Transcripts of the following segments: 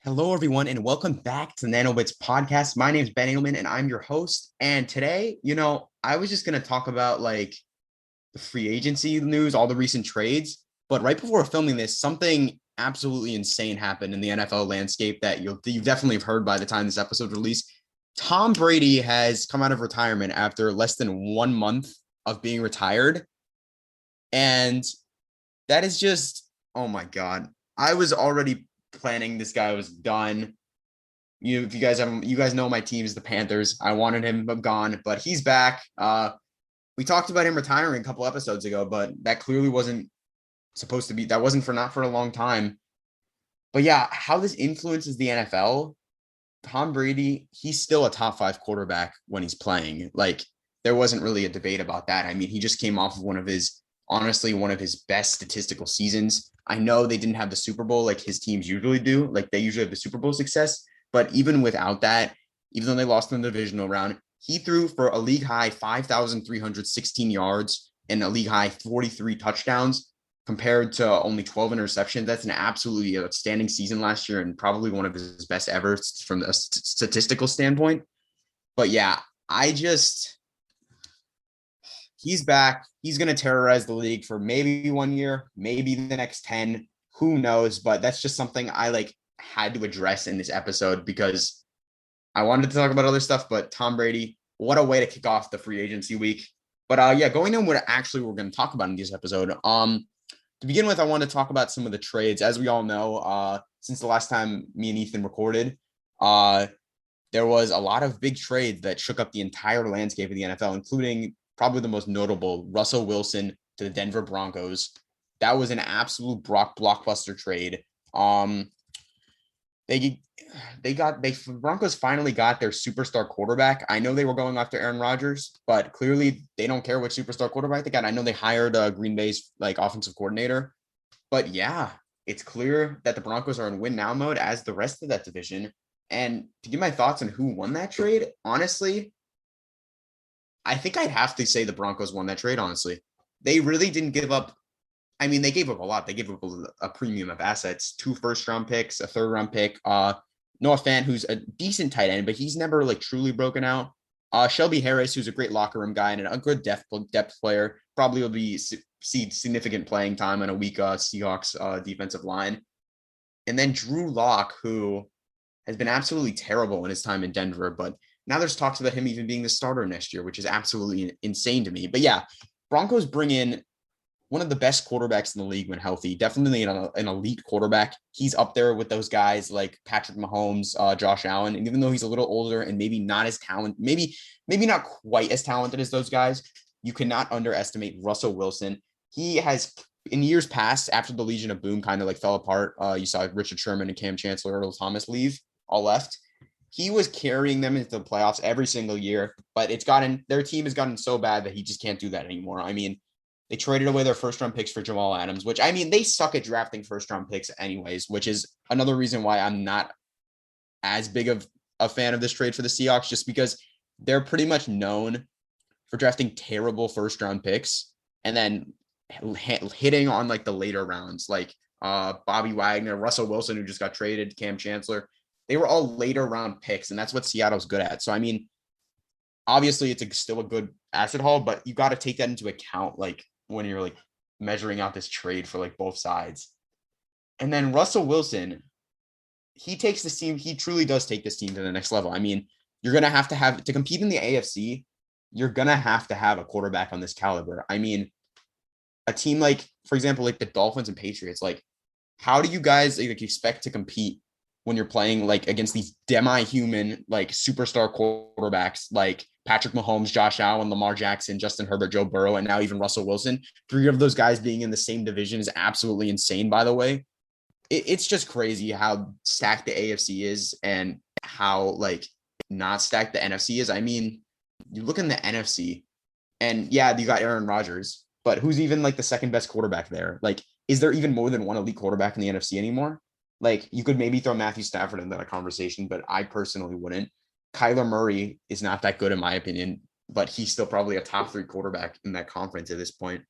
Hello, everyone, and welcome back to the NanoBits podcast. My name is Ben Edelman, and I'm your host. And today, I was just going to talk about the free agency news, all the recent trades. But right before filming this, something absolutely insane happened in the NFL landscape that you've definitely have heard by the time this episode released. Tom Brady has come out of retirement after less than 1 month of being retired. And that is just, oh my God. I was already planning this guy was done. If you guys know my team is the Panthers. I wanted him gone, but he's back. We talked about him retiring a couple episodes ago, but that clearly wasn't supposed to be. That wasn't for not for a long time. But yeah, how this influences the NFL. Tom Brady, he's still a top 5 quarterback when he's playing. There wasn't really a debate about that. I mean, he just came off of one of his best statistical seasons. I know they didn't have the Super Bowl like his teams usually do. Like they usually have the Super Bowl success. But even without that, even though they lost in the divisional round, he threw for a league high 5,316 yards and a league high 43 touchdowns compared to only 12 interceptions. That's an absolutely outstanding season last year and probably one of his best ever from a statistical standpoint. But yeah, he's back. He's going to terrorize the league for maybe 1 year, maybe the next 10. Who knows? But that's just something I had to address in this episode because I wanted to talk about other stuff. But Tom Brady, what a way to kick off the free agency week. But yeah, going on what actually we're going to talk about in this episode. To begin with, I want to talk about some of the trades. As we all know, since the last time me and Ethan recorded, there was a lot of big trades that shook up the entire landscape of the NFL, including probably the most notable, Russell Wilson to the Denver Broncos. That was an absolute blockbuster trade. The Broncos finally got their superstar quarterback. I know they were going after Aaron Rodgers, but clearly they don't care which superstar quarterback they got. I know they hired Green Bay's offensive coordinator, but yeah, it's clear that the Broncos are in win now mode as the rest of that division. And to give my thoughts on who won that trade, honestly, I think I'd have to say the Broncos won that trade, honestly. They really didn't give up. I mean, they gave up a lot. They gave up a premium of assets, 2 first-round picks, a third-round pick. Noah Fant, who's a decent tight end, but he's never truly broken out. Shelby Harris, who's a great locker room guy and a good depth player, probably will see significant playing time on a weak Seahawks defensive line. And then Drew Lock, who has been absolutely terrible in his time in Denver, but now there's talks about him even being the starter next year, which is absolutely insane to me. But yeah, Broncos bring in one of the best quarterbacks in the league when healthy, definitely an elite quarterback. He's up there with those guys like Patrick Mahomes, Josh Allen. And even though he's a little older and maybe not as talented, maybe not quite as talented as those guys, you cannot underestimate Russell Wilson. He has, in years past, after the Legion of Boom kind of fell apart, you saw Richard Sherman and Cam Chancellor, Earl Thomas leave, all left. He was carrying them into the playoffs every single year, but their team has gotten so bad that he just can't do that anymore. I mean, they traded away their first-round picks for Jamal Adams, which, I mean, they suck at drafting first-round picks anyways, which is another reason why I'm not as big of a fan of this trade for the Seahawks, just because they're pretty much known for drafting terrible first-round picks and then hitting on, the later rounds, Bobby Wagner, Russell Wilson, who just got traded, Cam Chancellor. They were all later-round picks, and that's what Seattle's good at. So, I mean, obviously, it's still a good asset haul, but you got to take that into account, when you're measuring out this trade for both sides. And then Russell Wilson, he truly does take this team to the next level. I mean, you're going to have to compete in the AFC. You're going to have a quarterback on this caliber. I mean, a team for example, the Dolphins and Patriots, how do you guys expect to compete when you're playing against these demi-human superstar quarterbacks like Patrick Mahomes, Josh Allen, Lamar Jackson, Justin Herbert, Joe Burrow, and now even Russell Wilson? 3 of those guys being in the same division is absolutely insane, by the way. It's just crazy how stacked the AFC is and how not stacked the NFC is. I mean, you look in the NFC and yeah, you got Aaron Rodgers, but who's even the second best quarterback there? Is there even more than one elite quarterback in the NFC anymore? You could maybe throw Matthew Stafford into that conversation, but I personally wouldn't. Kyler Murray is not that good in my opinion, but he's still probably a top 3 quarterback in that conference at this point.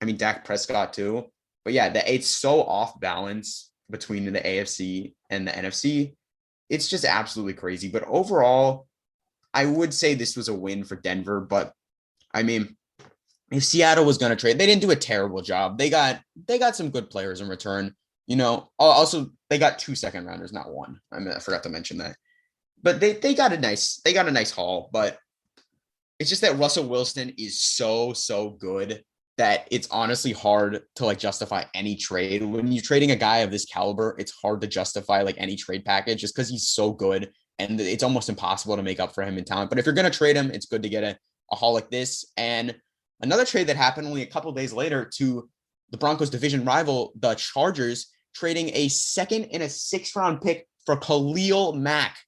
I mean, Dak Prescott too. But yeah, it's so off balance between the AFC and the NFC. It's just absolutely crazy. But overall, I would say this was a win for Denver. But I mean, if Seattle was going to trade, they didn't do a terrible job. They got some good players in return. Also they got 2 second rounders, not one. I forgot to mention that. But they got a nice haul. But it's just that Russell Wilson is so good that it's honestly hard to like justify any trade. When you're trading a guy of this caliber, it's hard to justify like any trade package just because he's so good and it's almost impossible to make up for him in talent. But if you're going to trade him, it's good to get a haul like this. And another trade that happened only a couple of days later to the Broncos division rival, the Chargers, trading a 2nd and a 6th round pick for Khalil Mack.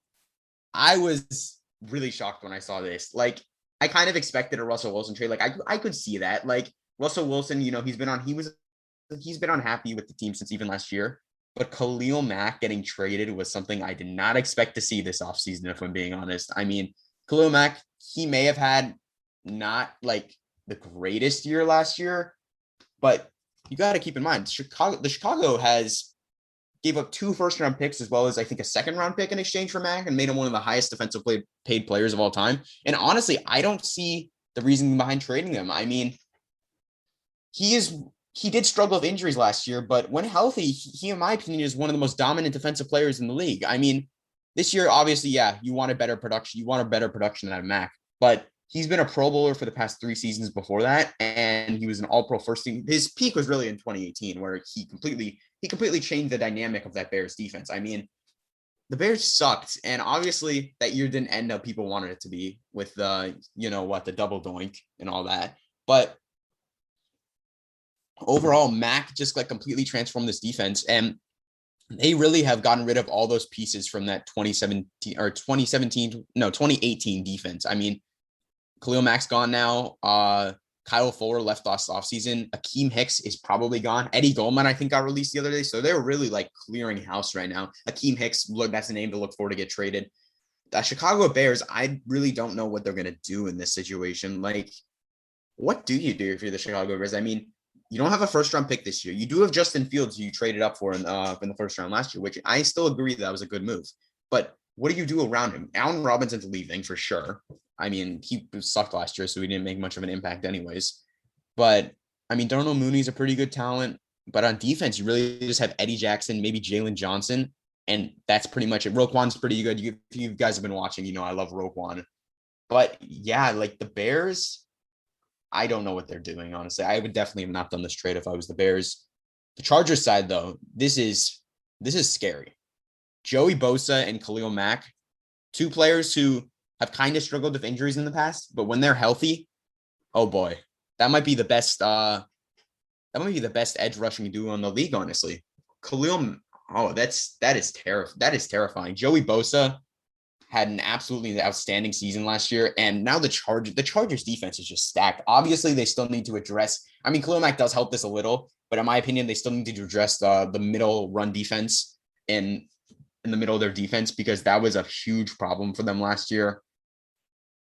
I was really shocked when I saw this. Like, I kind of expected a Russell Wilson trade. Like, I could see that. Like, Russell Wilson, he's been unhappy with the team since even last year. But Khalil Mack getting traded was something I did not expect to see this offseason, if I'm being honest. I mean, Khalil Mack, he may have had not like the greatest year last year, but you got to keep in mind, Chicago has gave up 2 first-round picks as well as I think a second-round pick in exchange for Mack and made him one of the highest defensive paid players of all time. And honestly, I don't see the reason behind trading him. I mean, he did struggle with injuries last year, but when healthy, he in my opinion is one of the most dominant defensive players in the league. I mean, this year, obviously, yeah, you want a better production. You want a better production out of Mack, but he's been a Pro Bowler for the past 3 seasons before that, and he was an All-Pro first team. His peak was really in 2018, where he completely changed the dynamic of that Bears defense. I mean, the Bears sucked, and obviously that year didn't end up people wanted it to be with the double doink and all that. But overall, Mack just like completely transformed this defense, and they really have gotten rid of all those pieces from that 2018 defense. I mean, Khalil Mack's gone now. Kyle Fuller left last offseason. Akeem Hicks is probably gone. Eddie Goldman, I think, got released the other day. So they're really like clearing house right now. Akeem Hicks, look, that's a name to look for to get traded. The Chicago Bears, I really don't know what they're going to do in this situation. Like, what do you do if you're the Chicago Bears? I mean, you don't have a first-round pick this year. You do have Justin Fields, who you traded up for in the first round last year, which I still agree that was a good move. But what do you do around him? Allen Robinson's leaving for sure. I mean, he sucked last year, so he didn't make much of an impact anyways. But, I mean, Darnell Mooney's a pretty good talent. But on defense, you really just have Eddie Jackson, maybe Jalen Johnson, and that's pretty much it. Roquan's pretty good. If you guys have been watching, I love Roquan. But, yeah, like the Bears, I don't know what they're doing, honestly. I would definitely have not done this trade if I was the Bears. The Chargers side, though, this is scary. Joey Bosa and Khalil Mack, 2 players who have kind of struggled with injuries in the past, but when they're healthy, oh boy, that might be the best edge rushing duo in the league, honestly. Khalil, that is terrifying. Joey Bosa had an absolutely outstanding season last year, and now the Chargers defense is just stacked. Obviously, they still need to address. I mean, Khalil Mack does help this a little, but in my opinion, they still need to address the middle run defense in the middle of their defense, because that was a huge problem for them last year.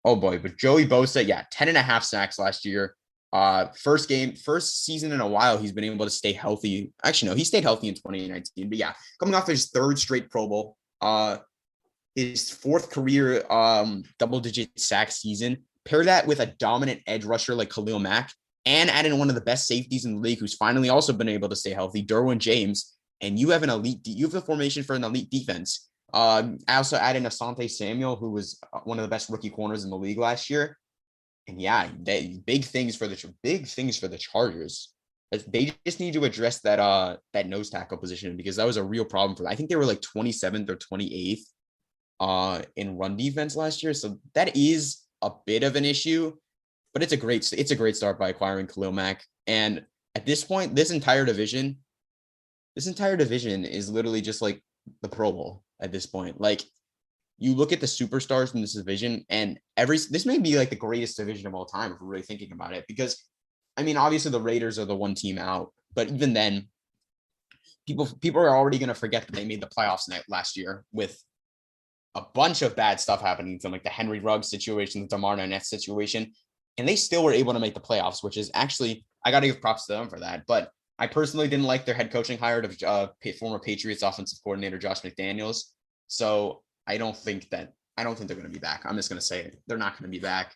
Oh boy, but Joey Bosa, 10.5 sacks last year. First season in a while, he's been able to stay healthy. Actually, no, he stayed healthy in 2019, but yeah, coming off his 3rd straight Pro Bowl, his 4th career double-digit sack season. Pair that with a dominant edge rusher like Khalil Mack, and add in one of the best safeties in the league who's finally also been able to stay healthy, Derwin James, and you have a formation for an elite defense. I also add in Asante Samuel, who was one of the best rookie corners in the league last year. And yeah, big things for the Chargers. They just need to address that nose tackle position, because that was a real problem for them. I think they were like 27th or 28th in run defense last year. So that is a bit of an issue, but it's a great start by acquiring Khalil Mack. And at this point, this entire division is literally just like the Pro Bowl at this point. Like, you look at the superstars in this division, and this may be like the greatest division of all time if we're really thinking about it, because I mean, obviously the Raiders are the one team out, but even then, people are already going to forget that they made the playoffs last year with a bunch of bad stuff happening to them, like the Henry Ruggs situation, the DeMar Nanette situation, and they still were able to make the playoffs, which is actually, I got to give props to them for that. But I personally didn't like their head coaching hire of former Patriots offensive coordinator Josh McDaniels. So I don't think they're going to be back. I'm just going to say it. They're not going to be back.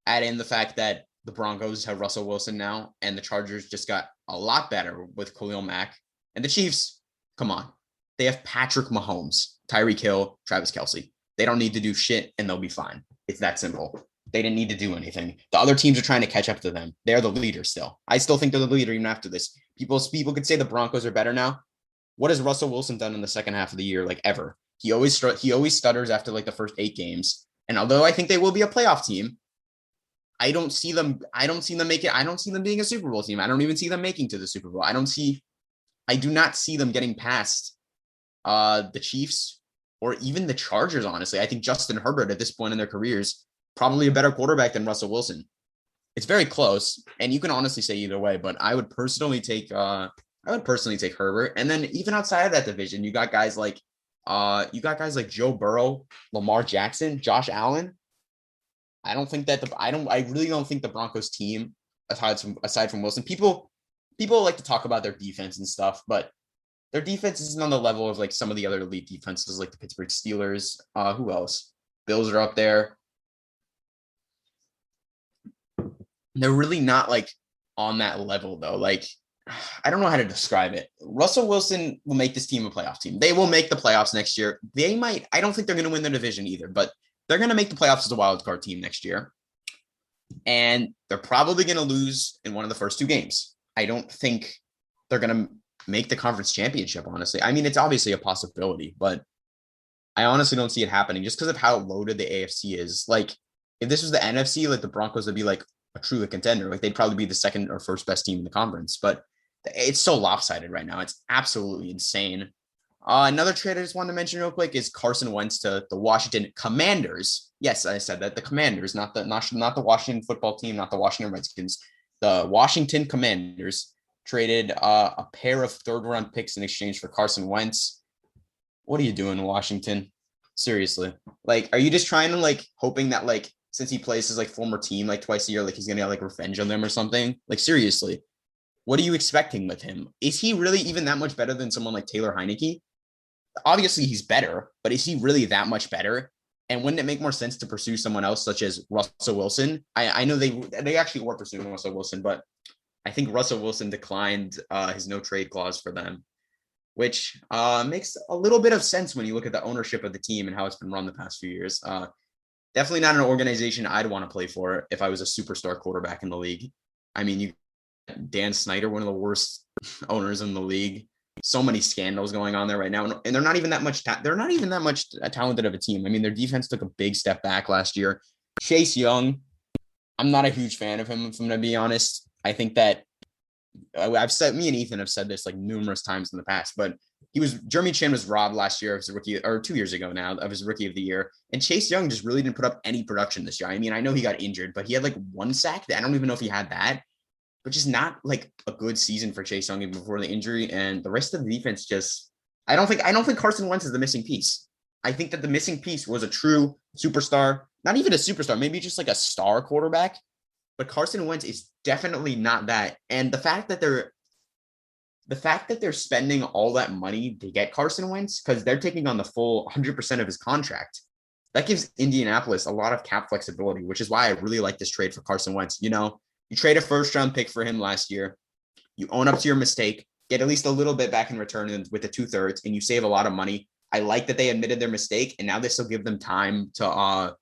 Add in the fact that the Broncos have Russell Wilson now, and the Chargers just got a lot better with Khalil Mack. And the Chiefs, come on. They have Patrick Mahomes, Tyreek Hill, Travis Kelce. They don't need to do shit, and they'll be fine. It's that simple. They didn't need to do anything. The other teams are trying to catch up to them. They're the leader still. I still think they're the leader even after this. People could say the Broncos are better now. What has Russell Wilson done in the second half of the year, like ever? He always stutters after like the first 8 games. And although I think they will be a playoff team, I don't see them make it. I don't see them being a Super Bowl team. I don't even see them making to the Super Bowl. I do not see them getting past the Chiefs or even the Chargers, honestly. I think Justin Herbert at this point in their careers, probably a better quarterback than Russell Wilson. It's very close, and you can honestly say either way, but I would personally take Herbert. And then even outside of that division, you got guys like Joe Burrow, Lamar Jackson, Josh Allen. I really don't think the Broncos team, aside from Wilson, people like to talk about their defense and stuff, but their defense isn't on the level of like some of the other elite defenses, like the Pittsburgh Steelers. Who else? Bills are up there. They're really not like on that level though. Like, I don't know how to describe it. Russell Wilson will make this team a playoff team. They will make the playoffs next year. I don't think they're going to win their division either, but they're going to make the playoffs as a wild card team next year. And they're probably going to lose in one of the first 2 games. I don't think they're going to make the conference championship, honestly. I mean, it's obviously a possibility, but I honestly don't see it happening just because of how loaded the AFC is. Like, if this was the NFC, like the Broncos would be like a truly contender. Like, they'd probably be the second or first best team in the conference, but it's so lopsided right now. It's absolutely insane. Another trade I just wanted to mention real quick is Carson Wentz to the Washington Commanders. Yes, I said that, the Commanders, not the Washington football team, not the Washington Redskins. The Washington Commanders traded a pair of third-round picks in exchange for Carson Wentz. What are you doing, Washington? Seriously. Like, are you just trying to, like, hoping that, like, since he plays his, like, former team, like, twice a year, like, he's going to get, like, revenge on them or something? Like, seriously. What are you expecting with him? Is he really even that much better than someone like Taylor Heineke? Obviously, he's better, but is he really that much better? And wouldn't it make more sense to pursue someone else, such as Russell Wilson? I know they actually were pursuing Russell Wilson, but I think Russell Wilson declined his no trade clause for them, which makes a little bit of sense when you look at the ownership of the team and how it's been run the past few years. Definitely not an organization I'd want to play for if I was a superstar quarterback in the league. I mean, Dan Snyder, one of the worst owners in the league. So many scandals going on there right now, and they're not even that much. They're not even that much talented of a team. I mean, their defense took a big step back last year. Chase Young, I'm not a huge fan of him, if I'm going to be honest. I think that me and Ethan have said this like numerous times in the past, but Jeremy Chin was robbed last year of his rookie, or 2 years ago now, of his rookie of the year. And Chase Young just really didn't put up any production this year. I mean, I know he got injured, but he had like 1 sack. I don't even know if he had that. But just not like a good season for Chase Young even before the injury. And the rest of the defense I don't think Carson Wentz is the missing piece. I think that the missing piece was a true superstar, not even a superstar, maybe just like a star quarterback. But Carson Wentz is definitely not that. And the fact that they're spending all that money to get Carson Wentz, because they're taking on the full 100% of his contract, that gives Indianapolis a lot of cap flexibility, which is why I really like this trade for Carson Wentz. You trade a first-round pick for him last year. You own up to your mistake, get at least a little bit back in return with the 2/3, and you save a lot of money. I like that they admitted their mistake, and now this will give them time to I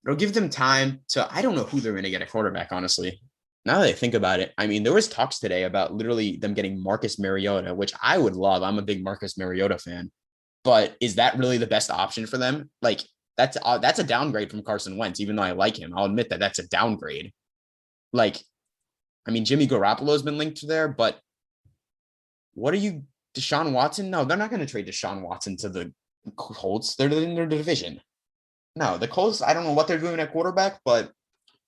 don't know who they're going to get a quarterback, honestly. Now that I think about it, I mean, there was talks today about literally them getting Marcus Mariota, which I would love. I'm a big Marcus Mariota fan. But is that really the best option for them? Like, that's a downgrade from Carson Wentz, even though I like him. I'll admit that that's a downgrade. Like, I mean, Jimmy Garoppolo has been linked to there, but Deshaun Watson? No, they're not going to trade Deshaun Watson to the Colts. They're in their division. No, the Colts, I don't know what they're doing at quarterback, but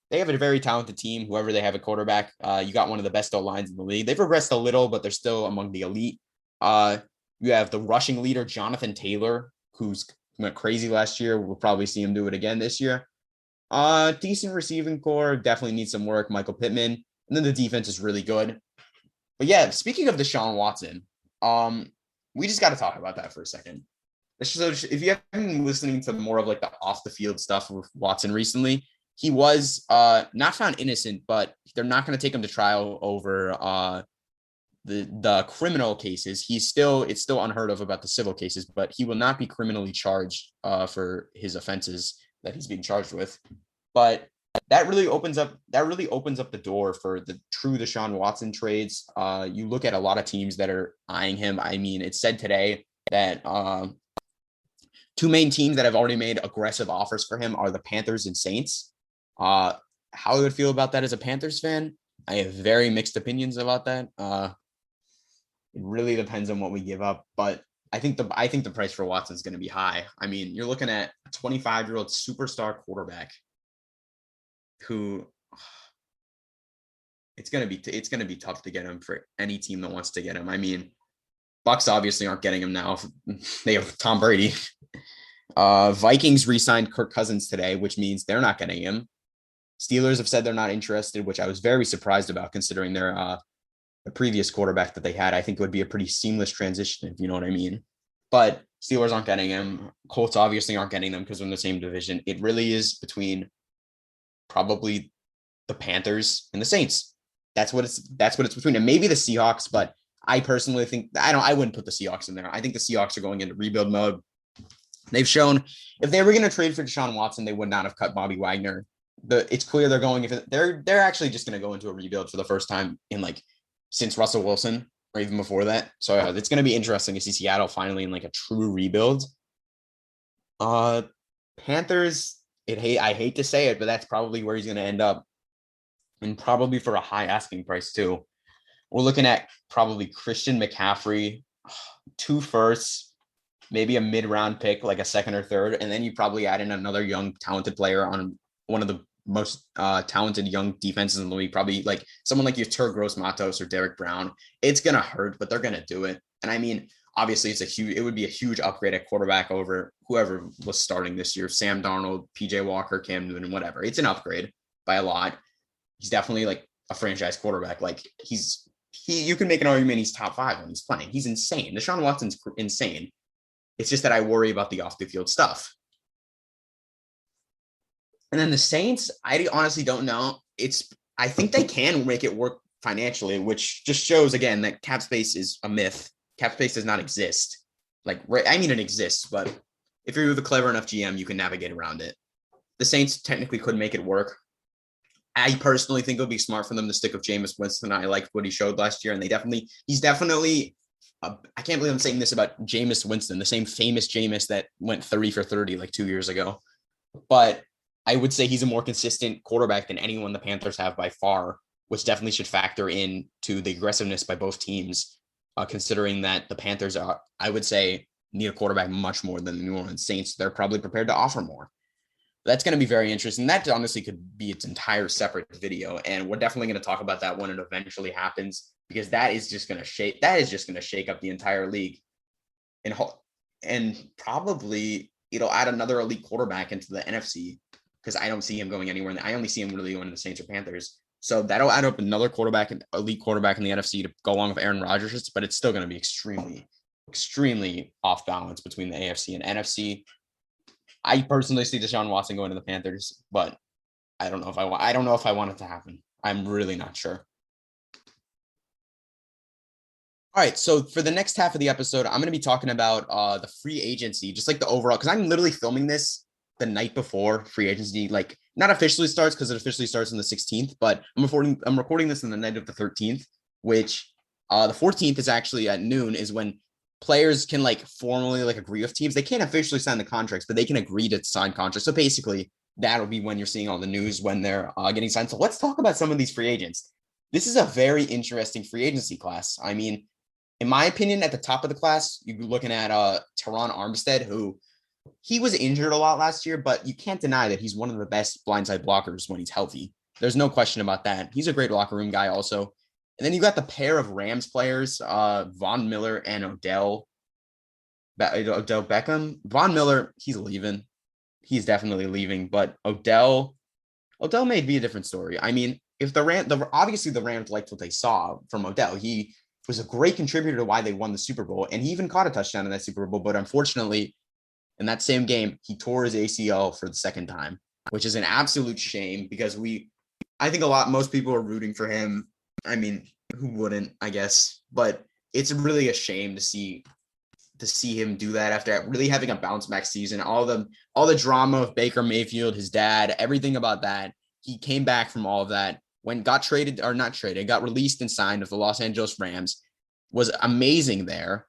they have a very talented team, whoever they have at quarterback. You got one of the best O-lines in the league. They've regressed a little, but they're still among the elite. You have the rushing leader, Jonathan Taylor, who's went crazy last year. We'll probably see him do it again this year. Decent receiving core, definitely needs some work. Michael Pittman. And then the defense is really good. But yeah, speaking of Deshaun Watson, we just got to talk about that for a second. So if you have been listening to more of like the off the field stuff with Watson recently, he was not found innocent, but they're not going to take him to trial over the criminal cases. It's still unheard of about the civil cases, but he will not be criminally charged for his offenses that he's being charged with. But that really opens up the door for the true Deshaun Watson trades. You look at a lot of teams that are eyeing him. I mean, it's said today that two main teams that have already made aggressive offers for him are the Panthers and Saints. How I would feel about that as a Panthers fan, I have very mixed opinions about that. It really depends on what we give up, but I think the price for Watson is going to be high. I mean, you're looking at a 25-year-old superstar quarterback who it's going to be tough to get him for any team that wants to get him. I mean, Bucks obviously aren't getting him now. They have Tom Brady. Vikings re-signed Kirk Cousins today, which means they're not getting him. Steelers have said they're not interested, which I was very surprised about considering their the previous quarterback that they had. I think it would be a pretty seamless transition, if you know what I mean. But Steelers aren't getting him. Colts obviously aren't getting them because they're in the same division. It really is between probably the Panthers and the Saints. That's what it's between, and maybe the Seahawks. But I personally think I wouldn't put the Seahawks in there. I think the Seahawks are going into rebuild mode. They've shown if they were going to trade for Deshaun Watson, they would not have cut Bobby Wagner. It's clear they're going. If they're actually just going to go into a rebuild for the first time in since Russell Wilson or even before that. So it's going to be interesting to see Seattle finally in a true rebuild. Panthers. I hate to say it, but that's probably where he's going to end up, and probably for a high asking price too. We're looking at probably Christian McCaffrey, 2 firsts, maybe a mid-round pick, like a second or third, and then you probably add in another young, talented player on one of the most talented young defenses in the league, probably someone like your Gross Matos or Derek Brown. It's going to hurt, but they're going to do it. And I mean, obviously it would be a huge upgrade at quarterback over whoever was starting this year, Sam Darnold, PJ Walker, Cam Newton, whatever. It's an upgrade by a lot. He's definitely a franchise quarterback. You can make an argument he's top 5 when he's playing. He's insane. Deshaun Watson's insane. It's just that I worry about the off the field stuff. And then the Saints, I honestly don't know. I think they can make it work financially, which just shows again that cap space is a myth. Cap space does not exist. It exists, but if you're the clever enough GM, you can navigate around it. The Saints technically could make it work. I personally think it would be smart for them to stick with Jameis Winston. I liked what he showed last year, and he's definitely. I can't believe I'm saying this about Jameis Winston, the same famous Jameis that went 30 for 30 2 years ago. But I would say he's a more consistent quarterback than anyone the Panthers have by far, which definitely should factor in to the aggressiveness by both teams, considering that the Panthers are, I would say, need a quarterback much more than the New Orleans Saints. They're probably prepared to offer more. That's going to be very interesting. That honestly could be its entire separate video, and we're definitely going to talk about that when it eventually happens, because that is just going to shake up the entire league, and probably it'll add another elite quarterback into the NFC, because I don't see him going anywhere. I only see him really going to the Saints or Panthers. So that'll add up another elite quarterback in the NFC to go along with Aaron Rodgers, but it's still going to be extremely, extremely off balance between the AFC and NFC. I personally see Deshaun Watson going to the Panthers, but I don't know if I want it to happen. I'm really not sure. All right, so for the next half of the episode, I'm going to be talking about the free agency, just the overall, because I'm literally filming this the night before free agency, not officially starts, because it officially starts on the 16th, but I'm recording this on the night of the 13th, which the 14th is actually at noon, is when players can formally agree with teams. They can't officially sign the contracts, but they can agree to sign contracts. So basically, that'll be when you're seeing all the news when they're getting signed. So let's talk about some of these free agents. This is a very interesting free agency class. I mean, in my opinion, at the top of the class, you're looking at Teron Armstead, who he was injured a lot last year, but you can't deny that he's one of the best blindside blockers when he's healthy. There's no question about that. He's a great locker room guy also. And then you got the pair of Rams players, Von Miller and Odell Beckham. Von Miller, he's leaving. He's definitely leaving. But Odell may be a different story. I mean, if obviously the Rams liked what they saw from Odell. He was a great contributor to why they won the Super Bowl, and he even caught a touchdown in that Super Bowl. But unfortunately, in that same game, he tore his ACL for the second time, which is an absolute shame because I think most people are rooting for him. I mean, who wouldn't, I guess, but it's really a shame to see him do that after really having a bounce back season. All the drama of Baker Mayfield, his dad, everything about that. He came back from all of that got released and signed with the Los Angeles Rams, was amazing there.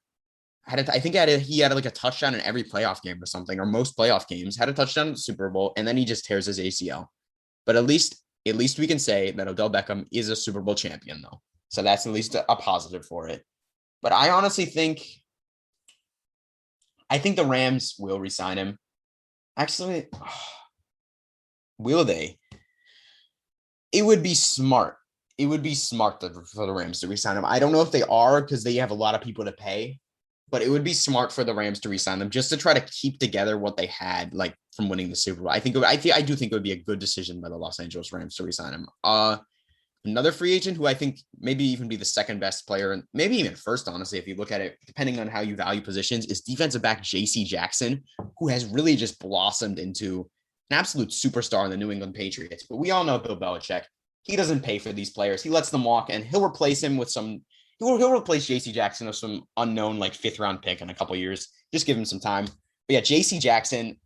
He had like a touchdown in every playoff game or something, or most playoff games, had a touchdown in the Super Bowl, and then he just tears his ACL. But at least we can say that Odell Beckham is a Super Bowl champion, though. So that's at least a positive for it. But I honestly think the Rams will re-sign him. Actually, will they? It would be smart. It would be smart for the Rams to re-sign him. I don't know if they are because they have a lot of people to pay, but it would be smart for the Rams to re-sign them just to try to keep together what they had, like from winning the Super Bowl. I do think it would be a good decision by the Los Angeles Rams to re-sign him. Another free agent who I think maybe even be the second best player, and maybe even first, honestly, if you look at it, depending on how you value positions, is defensive back J.C. Jackson, who has really just blossomed into an absolute superstar in the New England Patriots. But we all know Bill Belichick. He doesn't pay for these players. He lets them walk, and he'll replace J.C. Jackson with some unknown like 5th round pick in a couple of years. Just give him some time. But yeah, J.C. Jackson,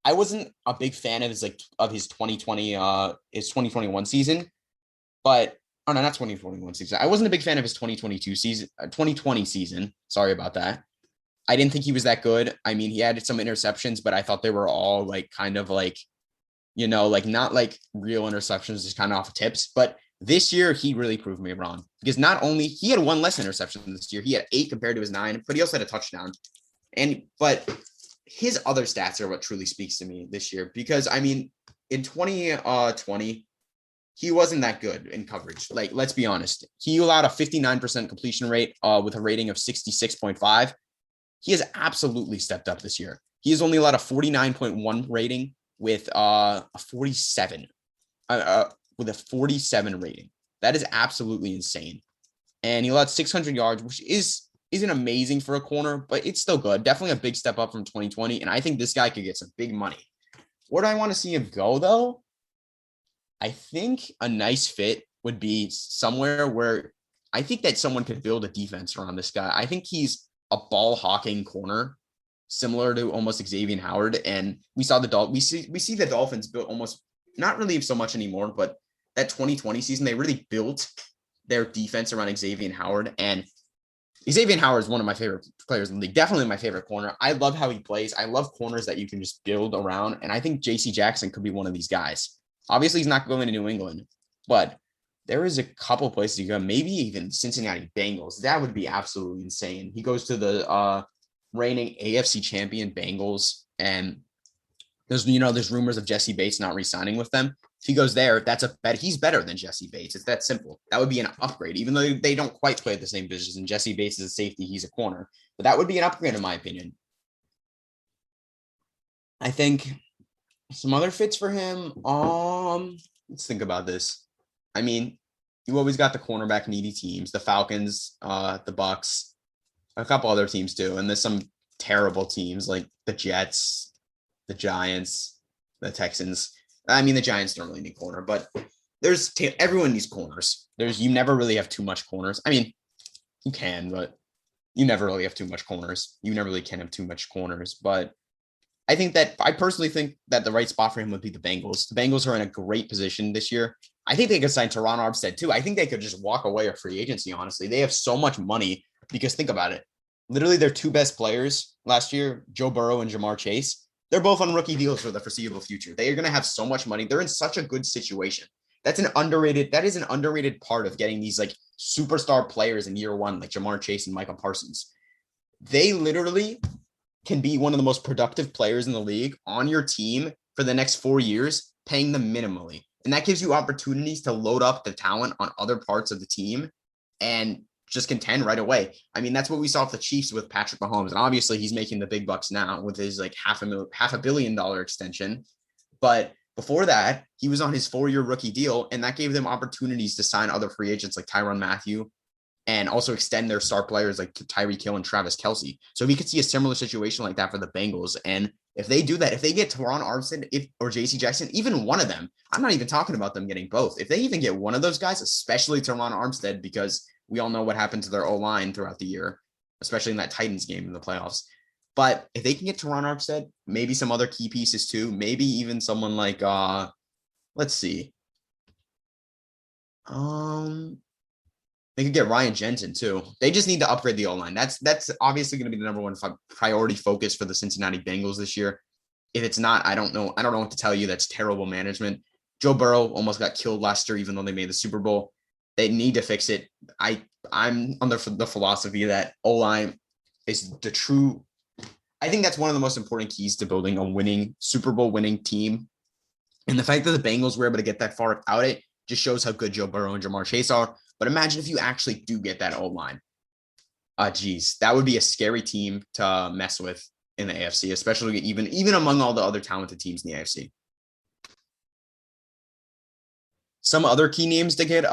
I wasn't a big fan of his 2021 season. But oh no, not 2021 season. I wasn't a big fan of his 2020 season. Sorry about that. I didn't think he was that good. I mean, he had some interceptions, but I thought they were all like kind of like, not like real interceptions, just kind of off tips. But this year, he really proved me wrong because not only he had one less interception this year, he had 8 compared to his 9, but he also had a touchdown. But his other stats are what truly speaks to me this year because I mean, in 2020. He wasn't that good in coverage. Like, let's be honest. He allowed a 59% completion rate with a rating of 66.5. He has absolutely stepped up this year. He has only allowed a 49.1 rating with a 47 rating. That is absolutely insane. And he allowed 600 yards, which isn't amazing for a corner, but it's still good. Definitely a big step up from 2020. And I think this guy could get some big money. Where do I want to see him go, though? I think a nice fit would be somewhere where I think that someone could build a defense around this guy. I think he's a ball hawking corner, similar to almost Xavier Howard. And we see the Dolphins built almost not really so much anymore, but that 2020 season, they really built their defense around Xavier Howard. And Xavier Howard is one of my favorite players in the league. Definitely my favorite corner. I love how he plays. I love corners that you can just build around. And I think J.C. Jackson could be one of these guys. Obviously, he's not going to New England, but there is a couple places you go, maybe even Cincinnati Bengals. That would be absolutely insane. He goes to the reigning AFC champion Bengals, and there's rumors of Jesse Bates not re-signing with them. If he goes there, that's a bet. He's better than Jesse Bates. It's that simple. That would be an upgrade, even though they don't quite play at the same position. Jesse Bates is a safety. He's a corner, but that would be an upgrade in my opinion. I think some other fits for him. Let's think about this. I mean, you always got the cornerback needy teams, the Falcons, the Bucks, a couple other teams too. And there's some terrible teams like the Jets, the Giants, the Texans. I mean, the Giants don't really need corner, but everyone needs corners. You never really have too much corners. I mean, you can, but you never really have too much corners. You never really can have too much corners, but I personally think that the right spot for him would be the Bengals. The Bengals are in a great position this year. I think they could sign Teron Armstead too. I think they could just walk away at free agency, honestly. They have so much money because think about it. Literally their 2 best players last year, Joe Burrow and Jamar Chase, they're both on rookie deals for the foreseeable future. They are going to have so much money. They're in such a good situation. That is an underrated part of getting these like superstar players in year 1, like Jamar Chase and Michael Parsons. They literally can be one of the most productive players in the league on your team for the next 4 years, paying them minimally. And that gives you opportunities to load up the talent on other parts of the team and just contend right away. I mean, that's what we saw with the Chiefs with Patrick Mahomes. And obviously he's making the big bucks now with his like $500 million extension. But Before that, he was on his 4-year rookie deal, and that gave them opportunities to sign other free agents like Tyron Matthew and also extend their star players like Tyreek Hill and Travis Kelce. So we could see a similar situation like that for the Bengals. And if they do that, if they get Teron Armstead or JC Jackson, even one of them, I'm not even talking about them getting both. If they even get one of those guys, especially Teron Armstead, because we all know what happened to their O-line throughout the year, especially in that Titans game in the playoffs. But if they can get Teron Armstead, maybe some other key pieces too, maybe even someone like, let's see. They could get Ryan Jensen too. They just need to upgrade the O-line. That's obviously going to be the number one priority focus for the Cincinnati Bengals this year. If it's not, I don't know. I don't know what to tell you. That's terrible management. Joe Burrow almost got killed last year, even though they made the Super Bowl. They need to fix it. I'm under the philosophy that O-line is the true. I think that's one of the most important keys to building a winning Super Bowl winning team. And the fact that the Bengals were able to get that far without it just shows how good Joe Burrow and Jamar Chase are. But imagine if you actually do get that O-line. Geez, that would be a scary team to mess with in the AFC, especially even among all the other talented teams in the AFC. Some other key names to keep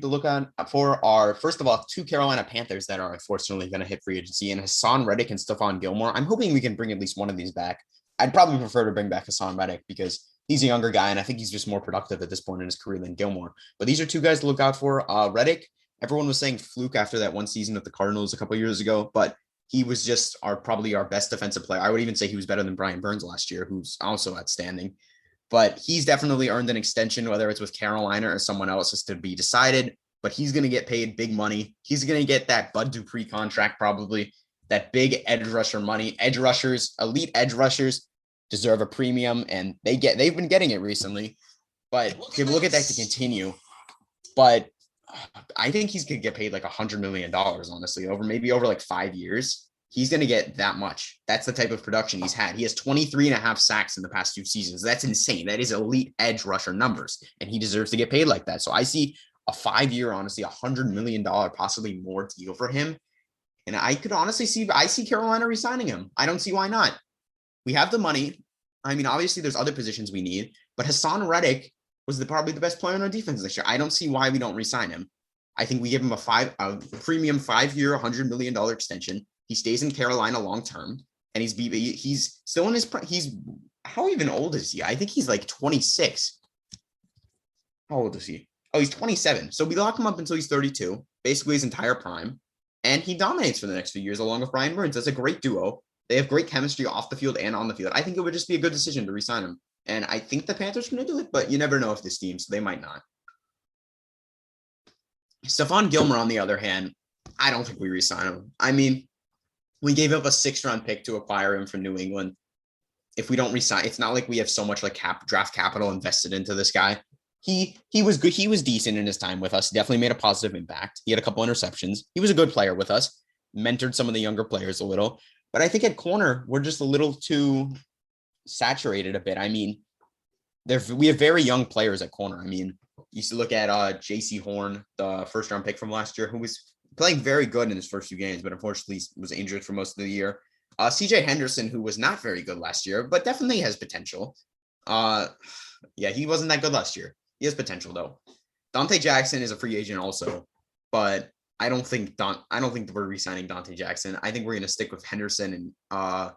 a look on for are, first of all, 2 Carolina Panthers that are unfortunately going to hit free agency, and Hassan, Reddick, and Staphon Gilmore. I'm hoping we can bring at least one of these back. I'd probably prefer to bring back Hassan Reddick because he's a younger guy, and I think he's just more productive at this point in his career than Gilmore. But these are 2 guys to look out for. Reddick, everyone was saying fluke after that one season with the Cardinals a couple years ago, but he was just probably our best defensive player. I would even say he was better than Brian Burns last year, who's also outstanding. But he's definitely earned an extension, whether it's with Carolina or someone else is to be decided. But he's going to get paid big money. He's going to get that Bud Dupree contract, probably that big edge rusher money. Elite edge rushers deserve a premium, and they've been getting it recently. But look at that to continue. But I think he's going to get paid like $100 million, honestly, over like 5 years. He's going to get that much. That's the type of production he's had. He has 23 and a half sacks in the past 2 seasons. That's insane. That is elite edge rusher numbers, and he deserves to get paid like that. So I see a 5-year, honestly, $100 million, possibly more deal for him. And I could honestly see Carolina re-signing him. I don't see why not. We have the money. I mean, obviously there's other positions we need, but Hassan Reddick was probably the best player on our defense this year. I don't see why we don't re-sign him. I think we give him a premium 5-year, $100 million extension. He stays in Carolina long-term, and he's still in how even old is he? I think he's like 26. How old is he? Oh, he's 27. So we lock him up until he's 32, basically his entire prime, and he dominates for the next few years along with Brian Burns. That's a great duo. They have great chemistry off the field and on the field. I think it would just be a good decision to re-sign him. And I think the Panthers are going to do it, but you never know with this team, so they might not. Staphon Gilmer, on the other hand, I don't think we re-sign him. I mean, we gave up a 6th-round pick to acquire him from New England. If we don't re-sign, it's not like we have so much like draft capital invested into this guy. He was good. He was decent in his time with us. Definitely made a positive impact. He had a couple interceptions. He was a good player with us. Mentored some of the younger players a little. But I think at corner, we're just a little too saturated a bit. I mean, we have very young players at corner. I mean, you look at J.C. Horn, the 1st-round pick from last year, who was playing very good in his first few games, but unfortunately was injured for most of the year. CJ Henderson, who was not very good last year, but definitely has potential. He wasn't that good last year. He has potential though. Dante Jackson is a free agent also, but I don't think we're re-signing Dante Jackson. I think we're going to stick with Henderson and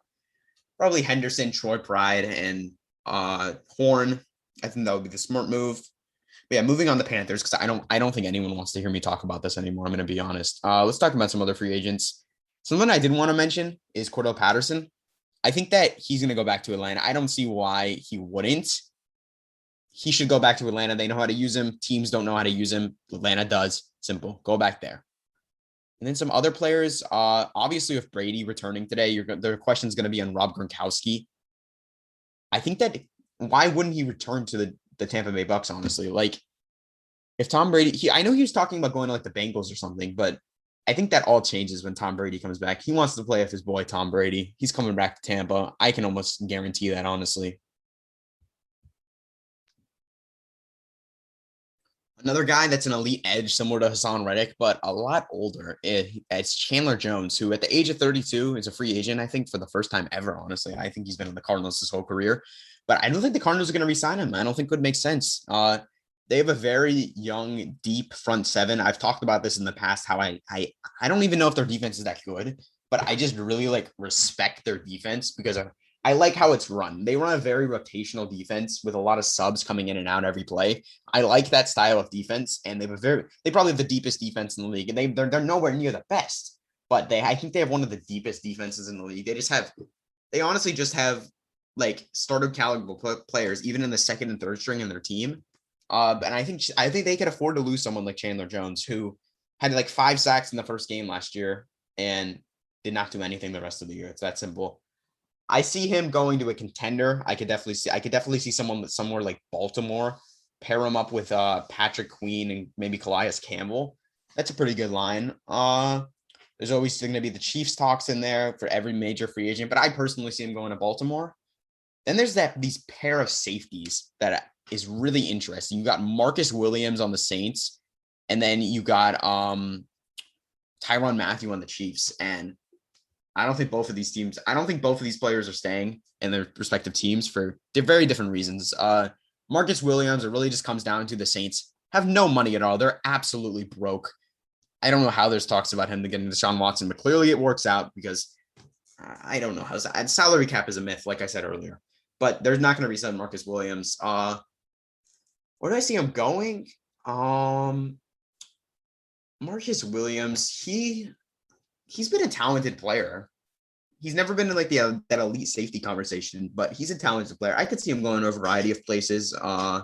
probably Henderson, Troy Pride, and Horn. I think that would be the smart move. But yeah, moving on to Panthers, because I don't think anyone wants to hear me talk about this anymore. I'm going to be honest. Let's talk about some other free agents. Someone I didn't want to mention is Cordell Patterson. I think that he's going to go back to Atlanta. I don't see why he wouldn't. He should go back to Atlanta. They know how to use him. Teams don't know how to use him. Atlanta does. Simple. Go back there. And then some other players, obviously with Brady returning today, the question is going to be on Rob Gronkowski. I think that why wouldn't he return to the Tampa Bay Bucks, honestly? Like, if Tom Brady, I know he was talking about going to like the Bengals or something, but I think that all changes when Tom Brady comes back. He wants to play with his boy, Tom Brady. He's coming back to Tampa. I can almost guarantee that, honestly. Another guy that's an elite edge, similar to Hassan Reddick, but a lot older, it's Chandler Jones, who at the age of 32 is a free agent, I think, for the first time ever, honestly. I think he's been in the Cardinals his whole career. but I don't think the Cardinals are going to re-sign him. I don't think it would make sense. They have a very young, deep front seven. I've talked about this in the past, how I don't even know if their defense is that good, but I just really like respect their defense because I like how it's run. They run a very rotational defense with a lot of subs coming in and out every play. I like that style of defense, and they probably have the deepest defense in the league, and they're nowhere near the best, but I think they have one of the deepest defenses in the league. They honestly just have like starter caliber players, even in the second and third string in their team. And I think they could afford to lose someone like Chandler Jones, who had like 5 sacks in the first game last year and did not do anything the rest of the year. It's that simple. I see him going to a contender. I could definitely see someone somewhere like Baltimore, pair him up with Patrick Queen and maybe Calais Campbell. That's a pretty good line. There's always going to be the Chiefs talks in there for every major free agent, but I personally see him going to Baltimore. Then there's these pair of safeties that is really interesting. You got Marcus Williams on the Saints, and then you got Tyron Matthew on the Chiefs. And I don't think both of these players are staying in their respective teams for very different reasons. Marcus Williams, it really just comes down to the Saints have no money at all. They're absolutely broke. I don't know how there's talks about him getting Deshaun Watson, but clearly it works out because I don't know how salary cap is a myth, like I said earlier. But there's not going to resign Marcus Williams. Where do I see him going? Marcus Williams, he's been a talented player. He's never been in like that elite safety conversation, but he's a talented player. I could see him going to a variety of places. I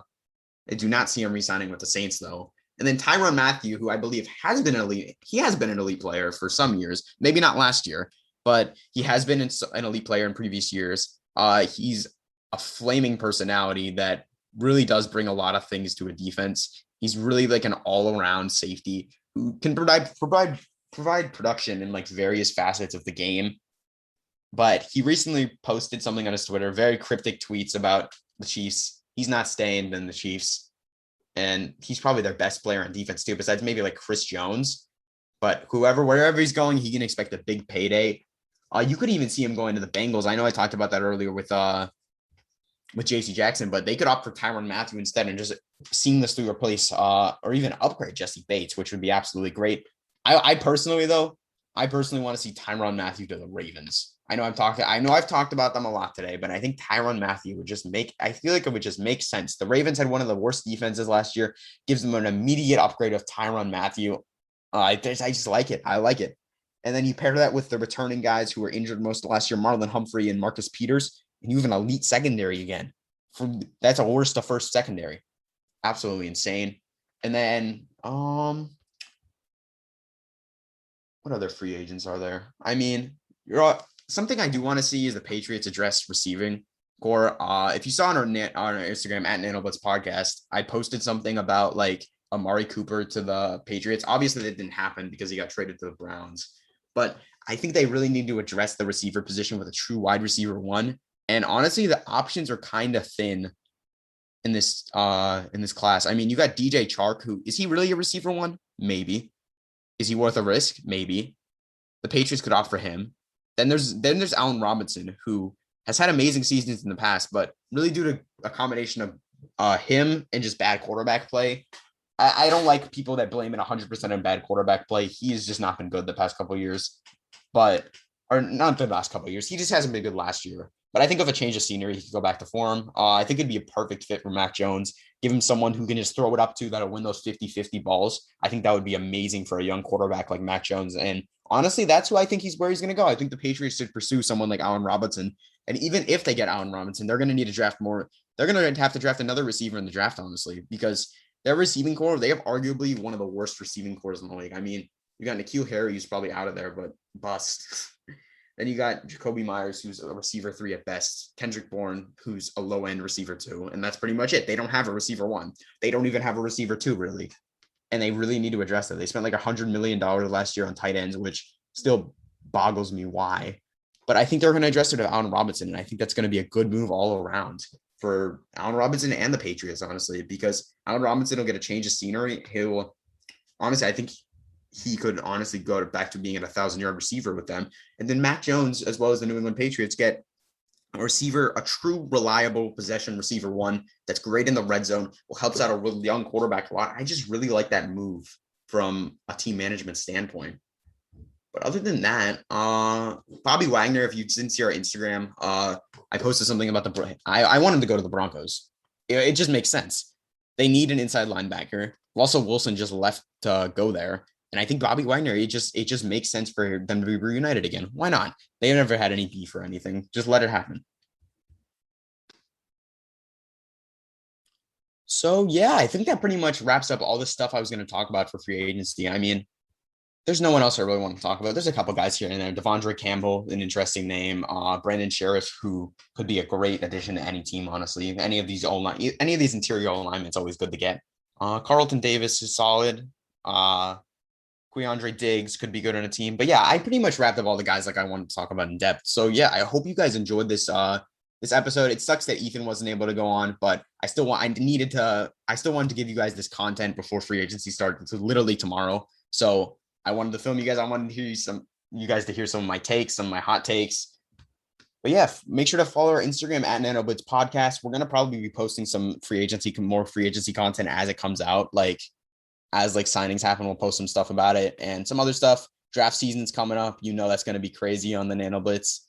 do not see him re-signing with the Saints though. And then Tyron Matthew, who I believe has been elite. He has been an elite player for some years, maybe not last year, but he has been an elite player in previous years. He's a flaming personality that really does bring a lot of things to a defense. He's really like an all-around safety who can provide production in like various facets of the game. But he recently posted something on his Twitter, very cryptic tweets about the Chiefs. He's not staying in the Chiefs. And he's probably their best player on defense too, besides maybe like Chris Jones. But wherever he's going, he can expect a big payday. You could even see him going to the Bengals. I know I talked about that earlier with JC Jackson, but they could opt for Tyron Matthew instead and just seamlessly replace or even upgrade Jesse Bates, which would be absolutely great. I personally want to see Tyron Matthew to the Ravens. I know I've talked about them a lot today, but I think Tyron Matthew I feel like it would just make sense. The Ravens had one of the worst defenses last year, gives them an immediate upgrade of Tyron Matthew. I just like it. I like it. And then you pair that with the returning guys who were injured most of last year, Marlon Humphrey and Marcus Peters, and you have an elite secondary again. That's a worst to first secondary. Absolutely insane. And then what other free agents are there? I mean, something I do want to see is the Patriots address receiving core. If you saw on our Instagram at NanoBlitz podcast, I posted something about like Amari Cooper to the Patriots. Obviously, that didn't happen because he got traded to the Browns. But I think they really need to address the receiver position with a true wide receiver one. And honestly, the options are kind of thin in this class. I mean, you got DJ Chark, who is he really a receiver one? Maybe. Is he worth a risk? Maybe. The Patriots could offer him. Then there's Allen Robinson, who has had amazing seasons in the past, but really due to a combination of him and just bad quarterback play. I don't like people that blame it 100% on bad quarterback play. He has just not been good the past couple of years, or not the last couple of years. He just hasn't been good last year. But I think of a change of scenery, he could go back to form. I think it'd be a perfect fit for Mac Jones. Give him someone who can just throw it up to that'll win those 50-50 balls. I think that would be amazing for a young quarterback like Mac Jones. And honestly, that's who I think where he's going to go. I think the Patriots should pursue someone like Allen Robinson. And even if they get Allen Robinson, they're going to need to draft more. They're going to have to draft another receiver in the draft, honestly, because their receiving core, they have arguably one of the worst receiving cores in the league. I mean, you got N'Keal Harry, who's probably out of there, but bust. Then you got Jacoby Myers, who's a receiver 3 at best. Kendrick Bourne, who's a low-end receiver 2. And that's pretty much it. They don't have a receiver 1. They don't even have a receiver 2, really. And they really need to address that. They spent like $100 million last year on tight ends, which still boggles me why. But I think they're going to address it to Allen Robinson, and I think that's going to be a good move all around for Allen Robinson and the Patriots, honestly, because Allen Robinson will get a change of scenery. I think he could honestly go back to being a 1,000-yard receiver with them. And then Mac Jones, as well as the New England Patriots, get a receiver, a true reliable possession receiver one that's great in the red zone, will helps out a really young quarterback a lot. I just really like that move from a team management standpoint. But other than that, Bobby Wagner, if you didn't see our Instagram, I posted something about I wanted to go to the Broncos. It just makes sense. They need an inside linebacker. Russell Wilson just left to go there. And I think Bobby Wagner, it just makes sense for them to be reunited again. Why not? They never had any beef or anything. Just let it happen. So yeah, I think that pretty much wraps up all the stuff I was going to talk about for free agency. I mean, there's no one else I really want to talk about. There's a couple guys here and there. Devondre Campbell, an interesting name. Brandon Sheriff, who could be a great addition to any team, honestly. Any of these interior alignments, always good to get. Carlton Davis is solid. Queandre Diggs could be good on a team. But yeah, I pretty much wrapped up all the guys like I wanted to talk about in depth. So yeah, I hope you guys enjoyed this episode. It sucks that Ethan wasn't able to go on, but I still wanted to give you guys this content before free agency started. It's literally tomorrow. So I wanted to film you guys. I wanted to hear you guys to hear some of my takes, some of my hot takes. But yeah, make sure to follow our Instagram at NanoBlitz Podcast. We're gonna probably be posting some more free agency content as it comes out. As signings happen, we'll post some stuff about it and some other stuff. Draft season's coming up. That's gonna be crazy on the NanoBlitz.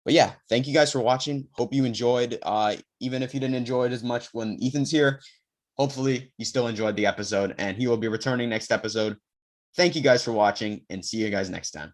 But yeah, thank you guys for watching. Hope you enjoyed. Even if you didn't enjoy it as much when Ethan's here, hopefully you still enjoyed the episode, and he will be returning next episode. Thank you guys for watching, and see you guys next time.